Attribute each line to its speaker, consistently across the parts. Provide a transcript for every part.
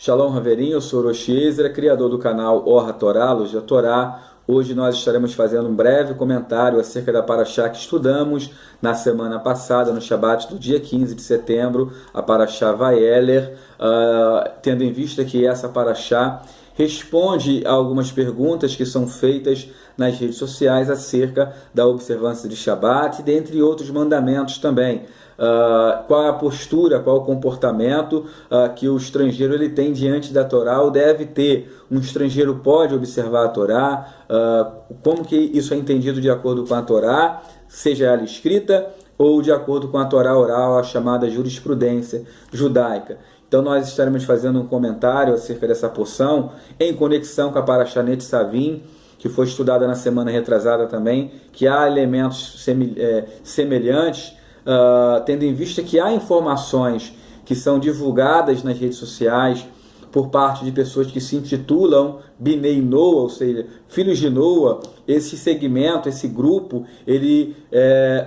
Speaker 1: Shalom Haverim, eu sou Rosh Ezra, criador do canal Or HaTorá, Luz da Torá. Hoje nós estaremos fazendo um breve comentário acerca da Parashá que estudamos na semana passada, no Shabat do dia 15 de setembro, a Parashá Vayeler, tendo em vista que essa Parashá responde a algumas perguntas que são feitas nas redes sociais acerca da observância de Shabat, dentre outros mandamentos também. Qual é a postura, qual é o comportamento que o estrangeiro ele tem diante da Torá ou deve ter. Um estrangeiro pode observar a Torá, como que isso é entendido de acordo com a Torá, seja ela escrita ou de acordo com a Torá oral, a chamada jurisprudência judaica. Então nós estaremos fazendo um comentário acerca dessa porção em conexão com a Parashá Netzavim, que foi estudada na semana retrasada também, que há elementos semelhantes, tendo em vista que há informações que são divulgadas nas redes sociais por parte de pessoas que se intitulam Binei Noah, ou seja, filhos de Noah. Esse segmento, esse grupo, ele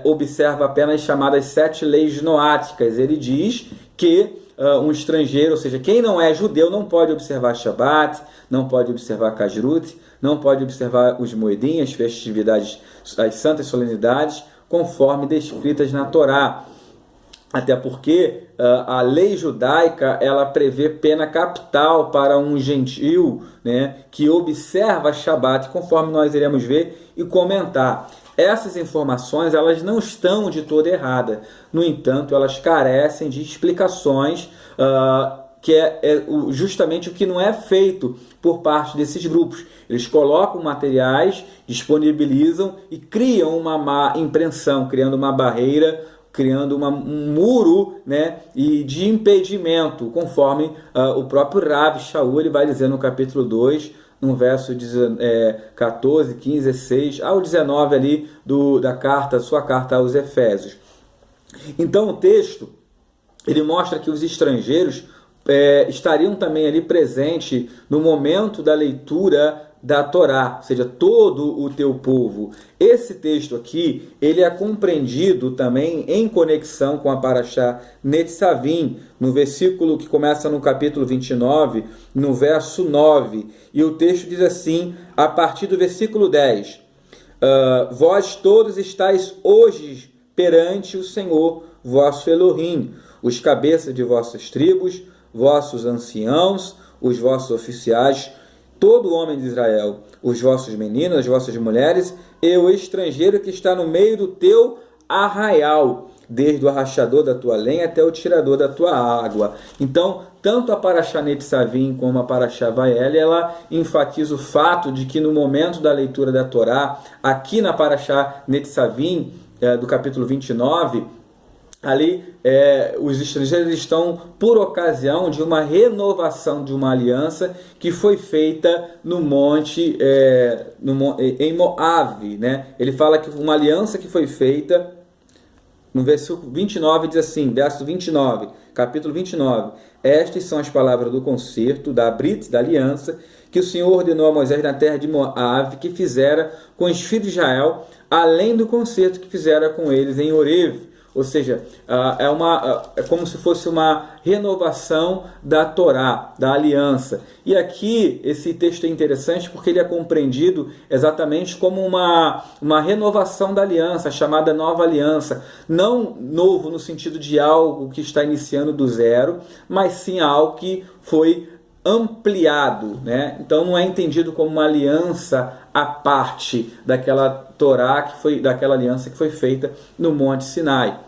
Speaker 1: observa apenas chamadas 7 leis noáticas. Ele diz que um estrangeiro, ou seja, quem não é judeu, não pode observar Shabat, não pode observar Kashrut, não pode observar os Moedim, as festividades, as santas solenidades, conforme descritas na Torá. Até porque a lei judaica ela prevê pena capital para um gentil, né, que observa Shabat, conforme nós iremos ver e comentar. Essas informações elas não estão de toda errada. No entanto, elas carecem de explicações, que é justamente o que não é feito por parte desses grupos. Eles colocam materiais, disponibilizam e criam uma má impressão, criando uma barreira, criando um muro, né, e de impedimento, conforme o próprio Rav Shaul ele vai dizer no capítulo 2, no verso 14, 15, 16 ao 19 ali sua carta aos Efésios. Então o texto ele mostra que os estrangeiros estariam também ali presentes no momento da leitura da Torá, ou seja, todo o teu povo. Esse texto aqui, ele é compreendido também em conexão com a Parashá Netzavim, no versículo que começa no capítulo 29, no verso 9. E o texto diz assim, a partir do versículo 10, vós todos estáis hoje perante o Senhor, vosso Elohim, os cabeças de vossas tribos, vossos anciãos, os vossos oficiais, todo homem de Israel, os vossos meninos, as vossas mulheres, e o estrangeiro que está no meio do teu arraial, desde o arrachador da tua lenha até o tirador da tua água. Então, tanto a Parashá Netzavim como a Parashá Vayeler, ela enfatiza o fato de que no momento da leitura da Torá, aqui na Parashá Netzavim, do capítulo 29, ali os estrangeiros estão por ocasião de uma renovação de uma aliança que foi feita no monte, em Moabe, né? Ele fala que uma aliança que foi feita, no versículo 29 diz assim, verso 29, capítulo 29, estas são as palavras do concerto, da Brit, da aliança, que o Senhor ordenou a Moisés na terra de Moabe, que fizera com os filhos de Israel, além do concerto que fizera com eles em Horeb. Ou seja, é como se fosse uma renovação da Torá, da aliança. E aqui esse texto é interessante porque ele é compreendido exatamente como uma renovação da aliança, chamada nova aliança. Não novo no sentido de algo que está iniciando do zero, mas sim algo que foi ampliado, né? Então não é entendido como uma aliança à parte daquela Torá, daquela aliança que foi feita no Monte Sinai.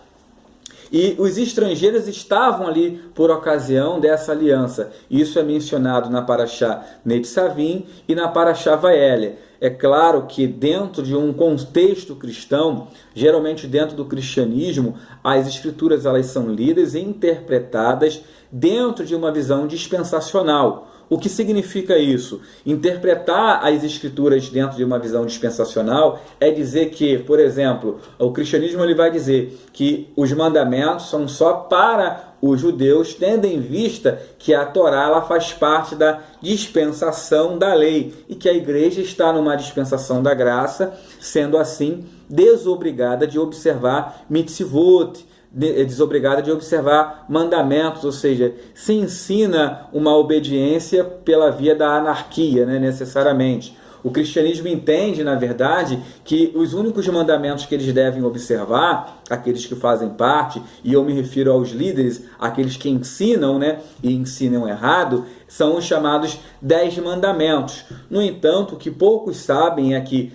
Speaker 1: E os estrangeiros estavam ali por ocasião dessa aliança. Isso é mencionado na Parashá Netzavim e na Parashá Vayeler. É claro que dentro de um contexto cristão, geralmente dentro do cristianismo, as escrituras elas são lidas e interpretadas dentro de uma visão dispensacional. O que significa isso? Interpretar as escrituras dentro de uma visão dispensacional é dizer que, por exemplo, o cristianismo ele vai dizer que os mandamentos são só para os judeus, tendo em vista que a Torá ela faz parte da dispensação da lei e que a igreja está numa dispensação da graça, sendo assim desobrigada de observar mitzvot, desobrigada de observar mandamentos, ou seja, se ensina uma obediência pela via da anarquia, né, necessariamente. O cristianismo entende, na verdade, que os únicos mandamentos que eles devem observar, aqueles que fazem parte, e eu me refiro aos líderes, aqueles que ensinam, né, e ensinam errado, são os chamados 10 mandamentos. No entanto, o que poucos sabem é que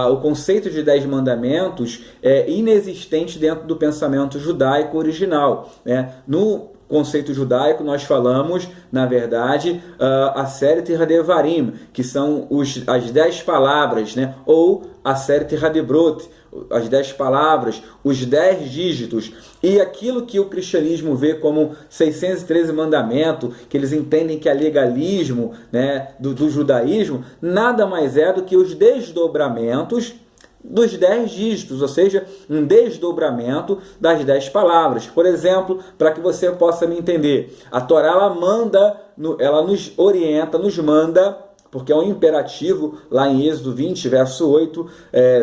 Speaker 1: o conceito de 10 mandamentos é inexistente dentro do pensamento judaico original, né? No conceito judaico, nós falamos, na verdade, Aseret Hadevarim, que são as 10 palavras, né? Ou Aseret Hadebrot, as 10 palavras, os 10 dígitos, e aquilo que o cristianismo vê como 613 mandamentos, que eles entendem que é legalismo, né, do judaísmo, nada mais é do que os desdobramentos dos 10 dígitos, ou seja, um desdobramento das 10 palavras. Por exemplo, para que você possa me entender, a Torá ela nos orienta, nos manda, porque é um imperativo, lá em Êxodo 20, verso 8,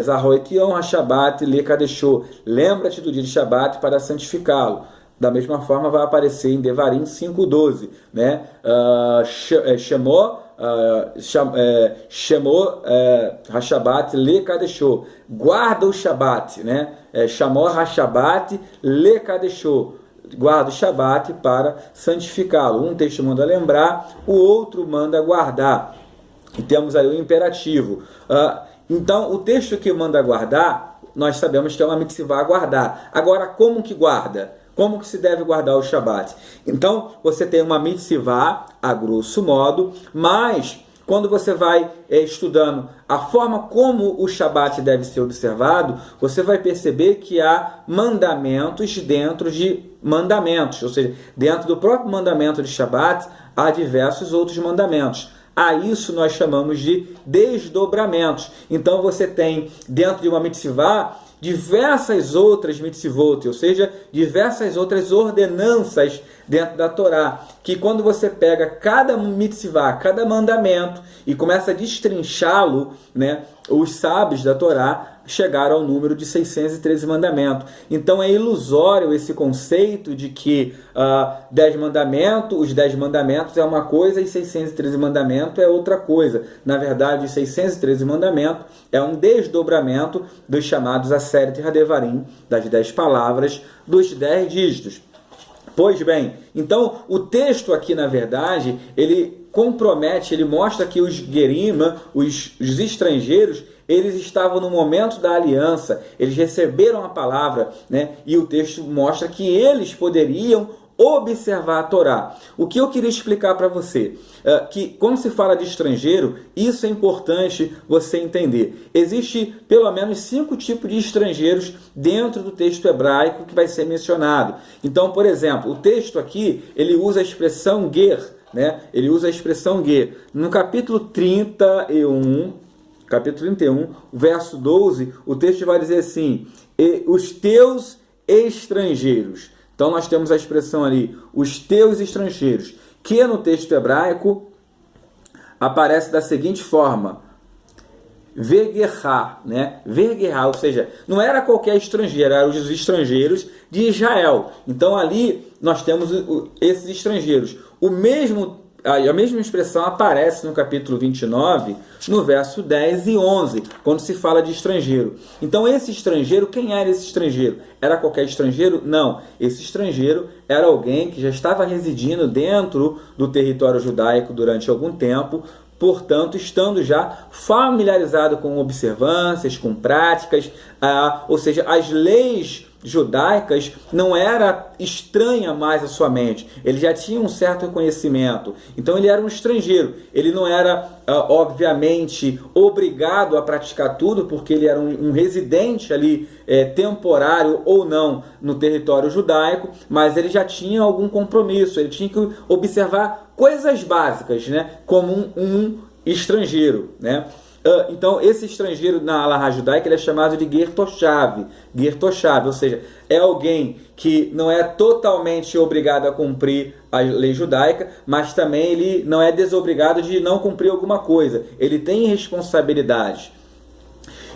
Speaker 1: Zahoet Yom HaShabbat Lekadeshô, lembra-te do dia de Shabat para santificá-lo. Da mesma forma vai aparecer em Devarim 5:12, né? Shemó HaShabbat Lekadeshô, guarda o Shabat, né? Shemó HaShabbat Lekadeshô, guarda o Shabat para santificá-lo. Um texto manda lembrar, o outro manda guardar. E temos aí o imperativo. Então, o texto que manda guardar, nós sabemos que é uma mitzvah guardar. Agora, como que guarda? Como que se deve guardar o Shabat? Então, você tem uma mitzvah, a grosso modo, mas quando você vai estudando a forma como o Shabat deve ser observado, você vai perceber que há mandamentos dentro de mandamentos. Ou seja, dentro do próprio mandamento de Shabat, há diversos outros mandamentos. A isso nós chamamos de desdobramentos. Então você tem dentro de uma mitzvah diversas outras mitzvot, ou seja, diversas outras ordenanças dentro da Torá, que quando você pega cada mitzvah, cada mandamento e começa a destrinchá-lo, né, os sábios da Torá chegaram ao número de 613 mandamentos. Então é ilusório esse conceito de que os 10 mandamentos é uma coisa e 613 mandamentos é outra coisa. Na verdade, os 613 mandamentos é um desdobramento dos chamados Aseret Hadevarim, das 10 palavras, dos 10 dígitos. Pois bem, então o texto aqui, na verdade, ele compromete, ele mostra que os Gerim, os estrangeiros, eles estavam no momento da aliança, eles receberam a palavra, né? E o texto mostra que eles poderiam observar a Torá. O que eu queria explicar para você, que quando se fala de estrangeiro, isso é importante você entender. Existe pelo menos 5 tipos de estrangeiros dentro do texto hebraico que vai ser mencionado. Então, por exemplo, o texto aqui, ele usa a expressão ger, né? Ele usa a expressão ger. No capítulo 31, verso 12, o texto vai dizer assim: os teus estrangeiros. Então nós temos a expressão ali, os teus estrangeiros, que no texto hebraico aparece da seguinte forma: Veguerá, né? Veguerá, ou seja, não era qualquer estrangeiro, eram os estrangeiros de Israel. Então ali nós temos esses estrangeiros. A mesma expressão aparece no capítulo 29, no verso 10 e 11, quando se fala de estrangeiro. Então esse estrangeiro, quem era esse estrangeiro? Era qualquer estrangeiro? Não. Esse estrangeiro era alguém que já estava residindo dentro do território judaico durante algum tempo, portanto, estando já familiarizado com observâncias, com práticas, ou seja, as leis judaicas não era estranha mais à sua mente, ele já tinha um certo conhecimento, então ele era um estrangeiro, ele não era obviamente obrigado a praticar tudo, porque ele era um residente ali, temporário ou não, no território judaico, mas ele já tinha algum compromisso, ele tinha que observar coisas básicas, né, como um estrangeiro, né? Então, esse estrangeiro na Alahá judaica ele é chamado de Ger Toshav, ou seja, é alguém que não é totalmente obrigado a cumprir a lei judaica, mas também ele não é desobrigado de não cumprir alguma coisa, ele tem responsabilidade.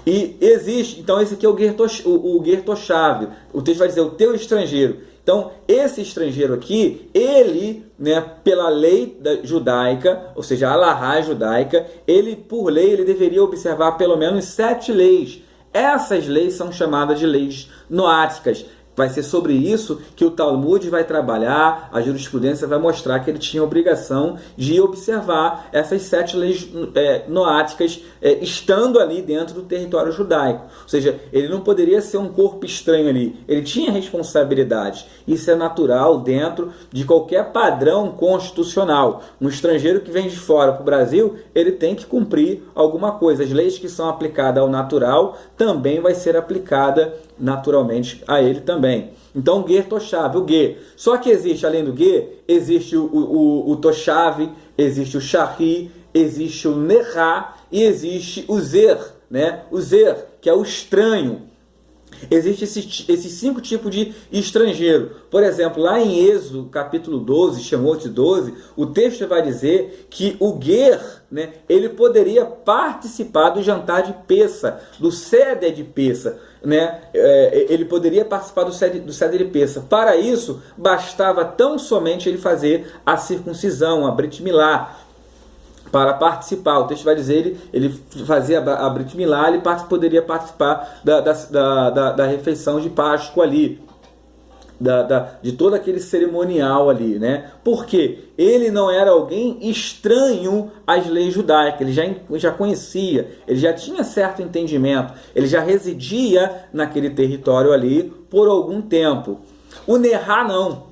Speaker 1: E existe, então esse aqui é o ger toshav. O texto vai dizer o teu estrangeiro. Então, esse estrangeiro aqui, ele, né, pela lei judaica, ou seja, a alahá judaica, ele, por lei, ele deveria observar pelo menos 7 leis. Essas leis são chamadas de leis noáticas. Vai ser sobre isso que o Talmud vai trabalhar, a jurisprudência vai mostrar que ele tinha a obrigação de observar essas 7 leis noáticas, estando ali dentro do território judaico. Ou seja, ele não poderia ser um corpo estranho ali, ele tinha responsabilidade. Isso é natural dentro de qualquer padrão constitucional. Um estrangeiro que vem de fora para o Brasil, ele tem que cumprir alguma coisa. As leis que são aplicadas ao natural também vai ser aplicada naturalmente a ele também. Então, ger toshav, o ger. Só que existe, além do ger, existe o toshav, existe o shahri, existe o nerá e existe o zer, né? O zer, que é o estranho. Existem esses 5 tipos de estrangeiro. Por exemplo, lá em Êxodo, capítulo 12, Shemot 12, o texto vai dizer que o ger, né, ele poderia participar do jantar de Pessa, do Seder de Pessa. Né? Ele poderia participar do Seder de Pessa. Para isso, bastava tão somente ele fazer a circuncisão, a Brit Milá, para participar. O texto vai dizer, ele fazia a Brit Milá, ele poderia participar da refeição de Páscoa ali, de todo aquele cerimonial ali, né? Porque ele não era alguém estranho às leis judaicas, ele já conhecia, ele já tinha certo entendimento, ele já residia naquele território ali por algum tempo. O Nerá não.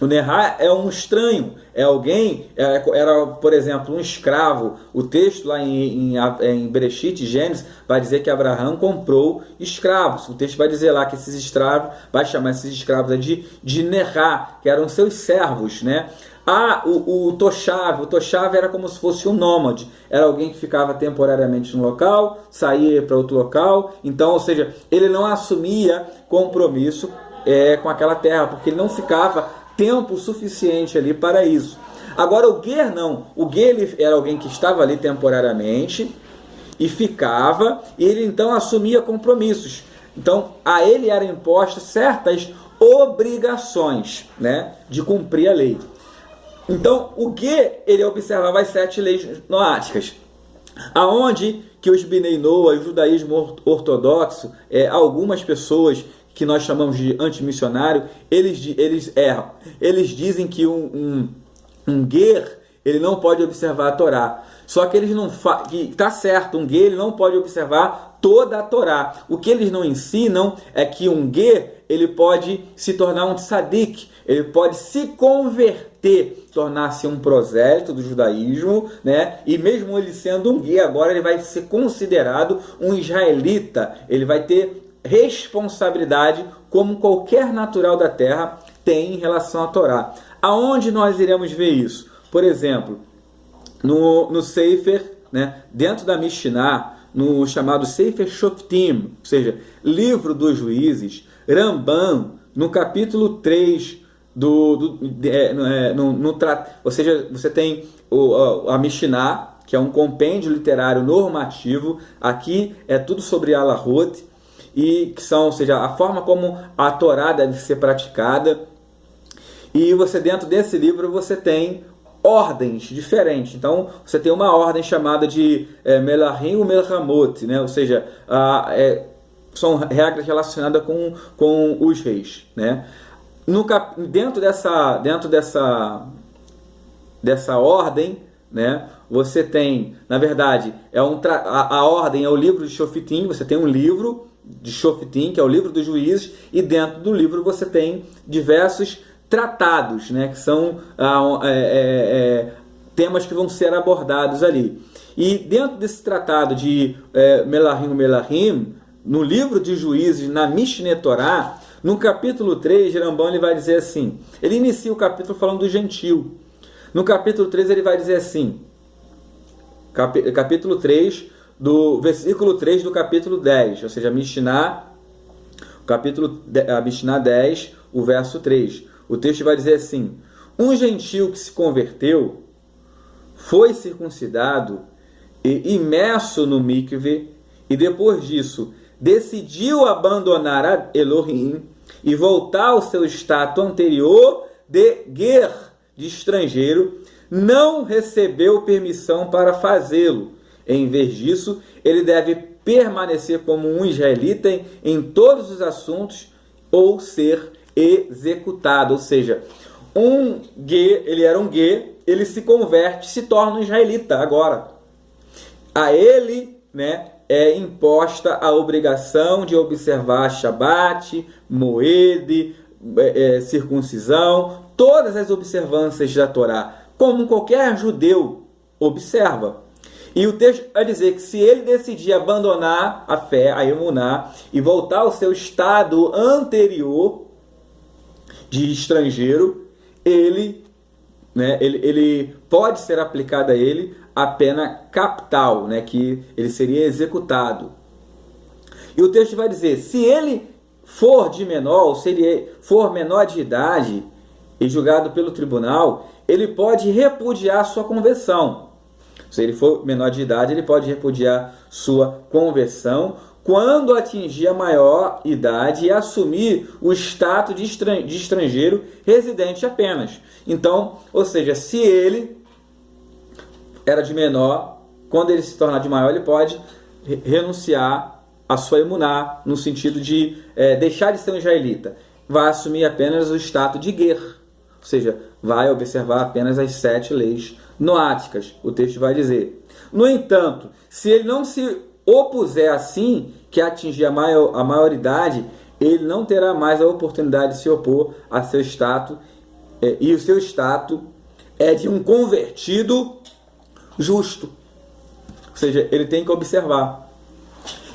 Speaker 1: O Nerá é um estranho, é alguém, era, por exemplo, um escravo. O texto lá em Bereshit, Gênesis, vai dizer que Abraão comprou escravos. O texto vai dizer lá que esses escravos, vai chamar esses escravos de Nerá, que eram seus servos, né? O Toshav era como se fosse um nômade, era alguém que ficava temporariamente no local, saía para outro local, então, ou seja, ele não assumia compromisso com aquela terra, porque ele não ficava tempo suficiente ali para isso. Agora o ger não, o ger ele era alguém que estava ali temporariamente e ficava, e ele então assumia compromissos. Então a ele eram impostas certas obrigações, né, de cumprir a lei. Então o ger ele observava as 7 leis noáticas, aonde que os Bnei Noah, o judaísmo ortodoxo, algumas pessoas que nós chamamos de antimissionário, eles erram. Eles dizem que um ger, ele não pode observar a Torá. Só que eles não que tá certo, um ger ele não pode observar toda a Torá. O que eles não ensinam é que um ger ele pode se tornar um tzadik, ele pode se converter, tornar-se um prosélito do judaísmo, né? E mesmo ele sendo um ger, agora ele vai ser considerado um israelita, ele vai ter responsabilidade como qualquer natural da terra tem em relação à Torá. Aonde nós iremos ver isso? Por exemplo, no Sefer, né, dentro da Mishnah, no chamado Sefer Shoftim, ou seja, livro dos juízes, Rambam, no capítulo 3 ou seja, você tem a Mishnah, que é um compêndio literário normativo. Aqui é tudo sobre Alahot, e que são, ou seja, a forma como a Torá deve ser praticada. E você, dentro desse livro, você tem ordens diferentes. Então, você tem uma ordem chamada de Melahim ou Melhamot, né? Ou seja, são regras relacionadas com os reis, né? Dentro dessa ordem, né, você tem, na verdade, a ordem é o livro de Shoftim. Você tem um livro de Shoftim, que é o livro dos juízes, e dentro do livro você tem diversos tratados, né, que são temas que vão ser abordados ali. E dentro desse tratado de Melahim, no livro de juízes, na Mishneh Torah, no capítulo 3, Rambam ele vai dizer assim, ele inicia o capítulo falando do gentil. No capítulo 3 ele vai dizer assim, capítulo 3, do versículo 3 do capítulo 10, ou seja, a Mishnah 10, o verso 3. O texto vai dizer assim: um gentil que se converteu, foi circuncidado e imerso no mikve e depois disso decidiu abandonar a Elohim e voltar ao seu status anterior de ger, de estrangeiro, não recebeu permissão para fazê-lo. Em vez disso, ele deve permanecer como um israelita em todos os assuntos ou ser executado. Ou seja, ele era um ger, ele se converte, se torna um israelita agora. A ele, é imposta a obrigação de observar Shabat, Moed, circuncisão, todas as observâncias da Torá, como qualquer judeu observa. E o texto vai dizer que se ele decidir abandonar a fé, a emuná, e voltar ao seu estado anterior de estrangeiro, ele pode ser aplicada a ele a pena capital, que ele seria executado. E o texto vai dizer, se ele for de menor, ou se ele for menor de idade e julgado pelo tribunal, ele pode repudiar sua conversão. Se ele for menor de idade, ele pode repudiar sua conversão quando atingir a maior idade e assumir o status de estrangeiro residente apenas. Então, ou seja, se ele era de menor, quando ele se tornar de maior, ele pode renunciar a sua emuná, no sentido de deixar de ser um israelita. Vai assumir apenas o status de ger, ou seja, vai observar apenas as 7 leis noáticas, o texto vai dizer. No entanto, se ele não se opuser assim, que atingir a maioridade, ele não terá mais a oportunidade de se opor a seu status, e o seu status é de um convertido justo. Ou seja, ele tem que observar.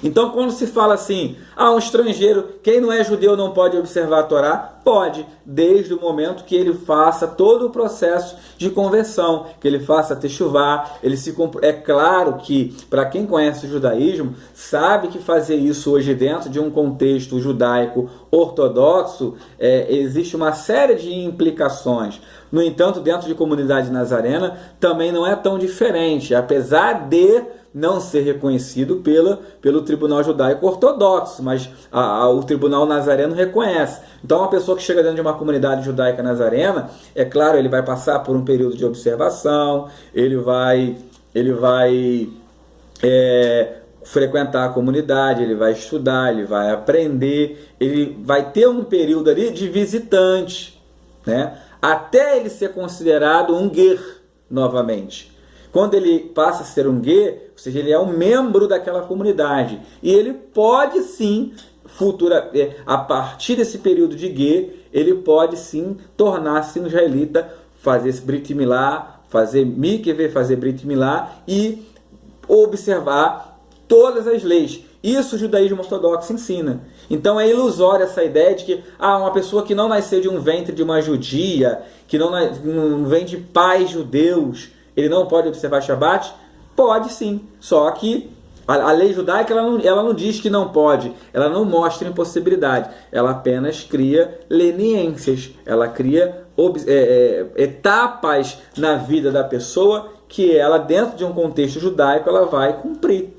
Speaker 1: Então, quando se fala assim, um estrangeiro, quem não é judeu não pode observar a Torá? Pode, desde o momento que ele faça todo o processo de conversão, que ele faça techuvá, é claro que, para quem conhece o judaísmo, sabe que fazer isso hoje dentro de um contexto judaico ortodoxo, existe uma série de implicações. No entanto, dentro de comunidade nazarena, também não é tão diferente, apesar de não ser reconhecido pelo Tribunal Judaico Ortodoxo, mas o Tribunal Nazareno reconhece. Então, uma pessoa que chega dentro de uma comunidade judaica nazarena, é claro, ele vai passar por um período de observação, ele vai frequentar a comunidade, ele vai estudar, ele vai aprender, ele vai ter um período ali de visitante, até ele ser considerado um ger novamente. Quando ele passa a ser um ger, ou seja, ele é um membro daquela comunidade. E ele pode sim, a partir desse período de ger, ele pode sim tornar-se um israelita, fazer esse Brit Milá, fazer mikveh, fazer Brit Milá e observar todas as leis. Isso o judaísmo ortodoxo ensina. Então é ilusória essa ideia de que uma pessoa que não nasceu de um ventre de uma judia, que não vem de pais judeus, ele não pode observar Shabat? Pode sim, só que a lei judaica ela não diz que não pode, ela não mostra impossibilidade, ela apenas cria leniências, ela cria etapas na vida da pessoa que ela, dentro de um contexto judaico, ela vai cumprir.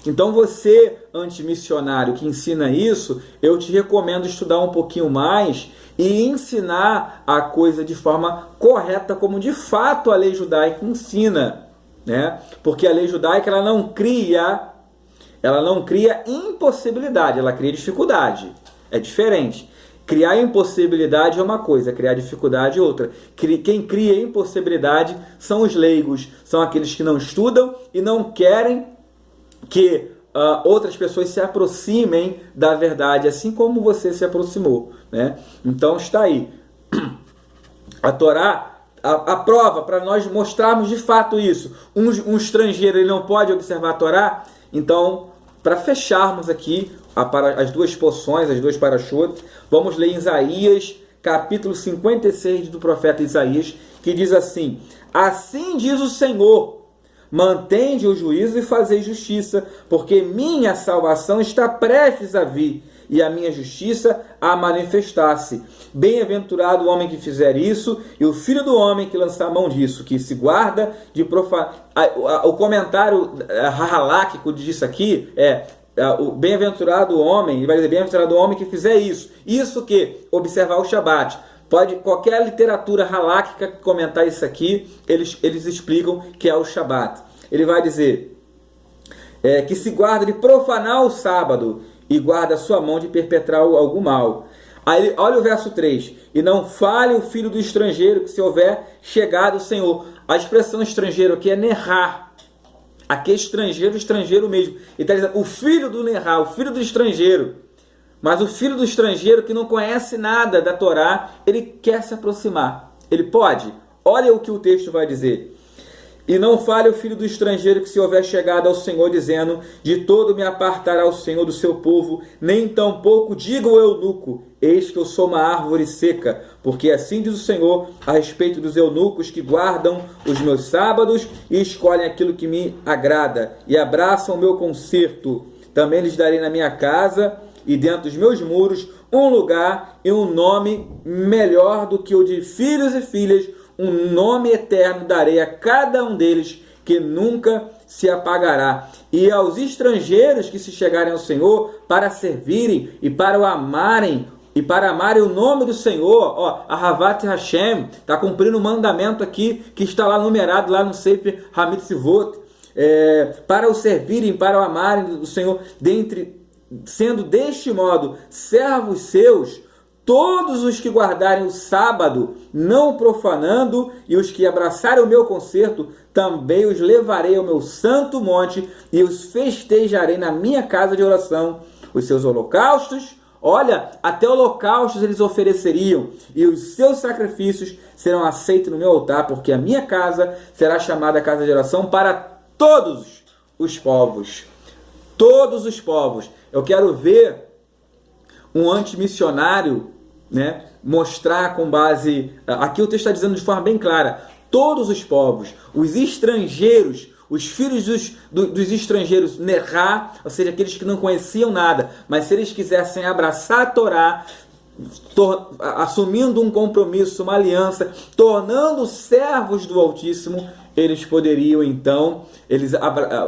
Speaker 1: Então você, antimissionário que ensina isso, eu te recomendo estudar um pouquinho mais e ensinar a coisa de forma correta, como de fato a lei judaica ensina, Porque a lei judaica ela não cria impossibilidade, ela cria dificuldade. É diferente. Criar impossibilidade é uma coisa, criar dificuldade é outra. Quem cria impossibilidade são os leigos, são aqueles que não estudam e não querem que outras pessoas se aproximem da verdade, assim como você se aproximou, Então está aí. A Torá, a prova para nós mostrarmos de fato isso. Um estrangeiro ele não pode observar a Torá. Então, para fecharmos aqui as duas porções, as duas parashot, vamos ler em Isaías, capítulo 56 do profeta Isaías, que diz assim: assim diz o Senhor, mantende o juízo e fazei justiça, porque minha salvação está prestes a vir, e a minha justiça a manifestar-se. Bem-aventurado o homem que fizer isso, e o filho do homem que lançar a mão disso, que se guarda de profanar. O comentário rahaláquico disso aqui o bem-aventurado homem, ele vai dizer, bem-aventurado homem que fizer isso. Isso que? Observar o Shabat. Pode, qualquer literatura halakhica comentar isso aqui, eles explicam que é o Shabat. Ele vai dizer que se guarda de profanar o sábado e guarda a sua mão de perpetrar algum mal. Aí, olha o verso 3. E não fale o filho do estrangeiro que se houver chegado o Senhor. A expressão estrangeiro aqui é nerá. Aqui é estrangeiro, estrangeiro mesmo. E está dizendo o filho do nerá, o filho do estrangeiro. Mas o filho do estrangeiro que não conhece nada da Torá, ele quer se aproximar. Ele pode? Olha o que o texto vai dizer. E não fale o filho do estrangeiro que se houver chegado ao Senhor, dizendo, de todo me apartará o Senhor do seu povo, nem tampouco diga o eunuco, eis que eu sou uma árvore seca, porque assim diz o Senhor a respeito dos eunucos que guardam os meus sábados e escolhem aquilo que me agrada, e abraçam o meu concerto. Também lhes darei na minha casa e dentro dos meus muros um lugar e um nome melhor do que o de filhos e filhas, um nome eterno darei a cada um deles, que nunca se apagará. E aos estrangeiros que se chegarem ao Senhor, para servirem e para o amarem, e para amarem o nome do Senhor, Ahavat Hashem, está cumprindo o mandamento aqui, que está lá numerado, lá no Sefer HaMitzvot, para o servirem, para o amarem do Senhor, sendo deste modo servos seus, todos os que guardarem o sábado, não profanando, e os que abraçarem o meu concerto, também os levarei ao meu santo monte e os festejarei na minha casa de oração. Os seus holocaustos, olha, até holocaustos eles ofereceriam, e os seus sacrifícios serão aceitos no meu altar, porque a minha casa será chamada casa de oração para todos os povos. Todos os povos. Eu quero ver um antimissionário, né, mostrar com base... Aqui o texto está dizendo de forma bem clara. Todos os povos, os estrangeiros, os filhos dos estrangeiros, Nerá, ou seja, aqueles que não conheciam nada, mas se eles quisessem abraçar a Torá, assumindo um compromisso, uma aliança, tornando servos do Altíssimo, eles poderiam então,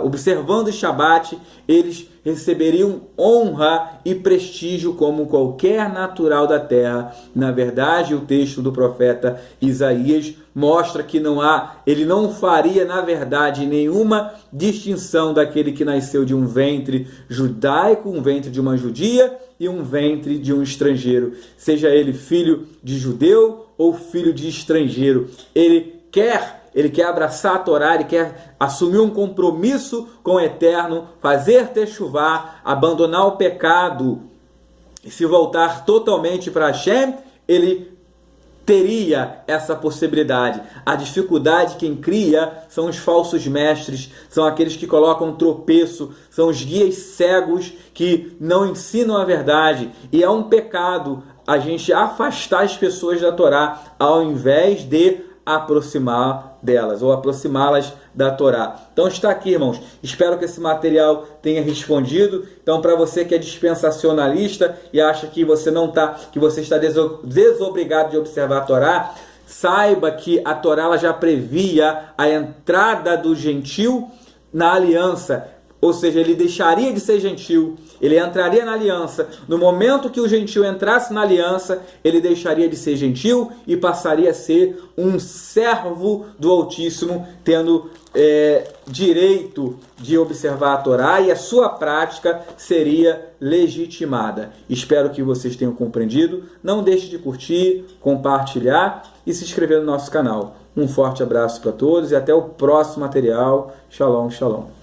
Speaker 1: observando o Shabat, eles receberiam honra e prestígio como qualquer natural da terra. Na verdade, o texto do profeta Isaías mostra que ele não faria, na verdade, nenhuma distinção daquele que nasceu de um ventre judaico, um ventre de uma judia e um ventre de um estrangeiro. Seja ele filho de judeu ou filho de estrangeiro. Ele quer abraçar a Torá, ele quer assumir um compromisso com o Eterno, fazer techuvá, abandonar o pecado e se voltar totalmente para Hashem. Ele teria essa possibilidade. A dificuldade quem cria são os falsos mestres, são aqueles que colocam tropeço, são os guias cegos que não ensinam a verdade. E é um pecado a gente afastar as pessoas da Torá ao invés de aproximar delas ou aproximá-las da Torá. Então está aqui, irmãos. Espero que esse material tenha respondido. Então, para você que é dispensacionalista e acha que você está desobrigado de observar a Torá, saiba que a Torá ela já previa a entrada do gentil na aliança. Ou seja, ele deixaria de ser gentil, ele entraria na aliança. No momento que o gentil entrasse na aliança, ele deixaria de ser gentil e passaria a ser um servo do Altíssimo, tendo direito de observar a Torá, e a sua prática seria legitimada. Espero que vocês tenham compreendido. Não deixe de curtir, compartilhar e se inscrever no nosso canal. Um forte abraço para todos e até o próximo material. Shalom, shalom.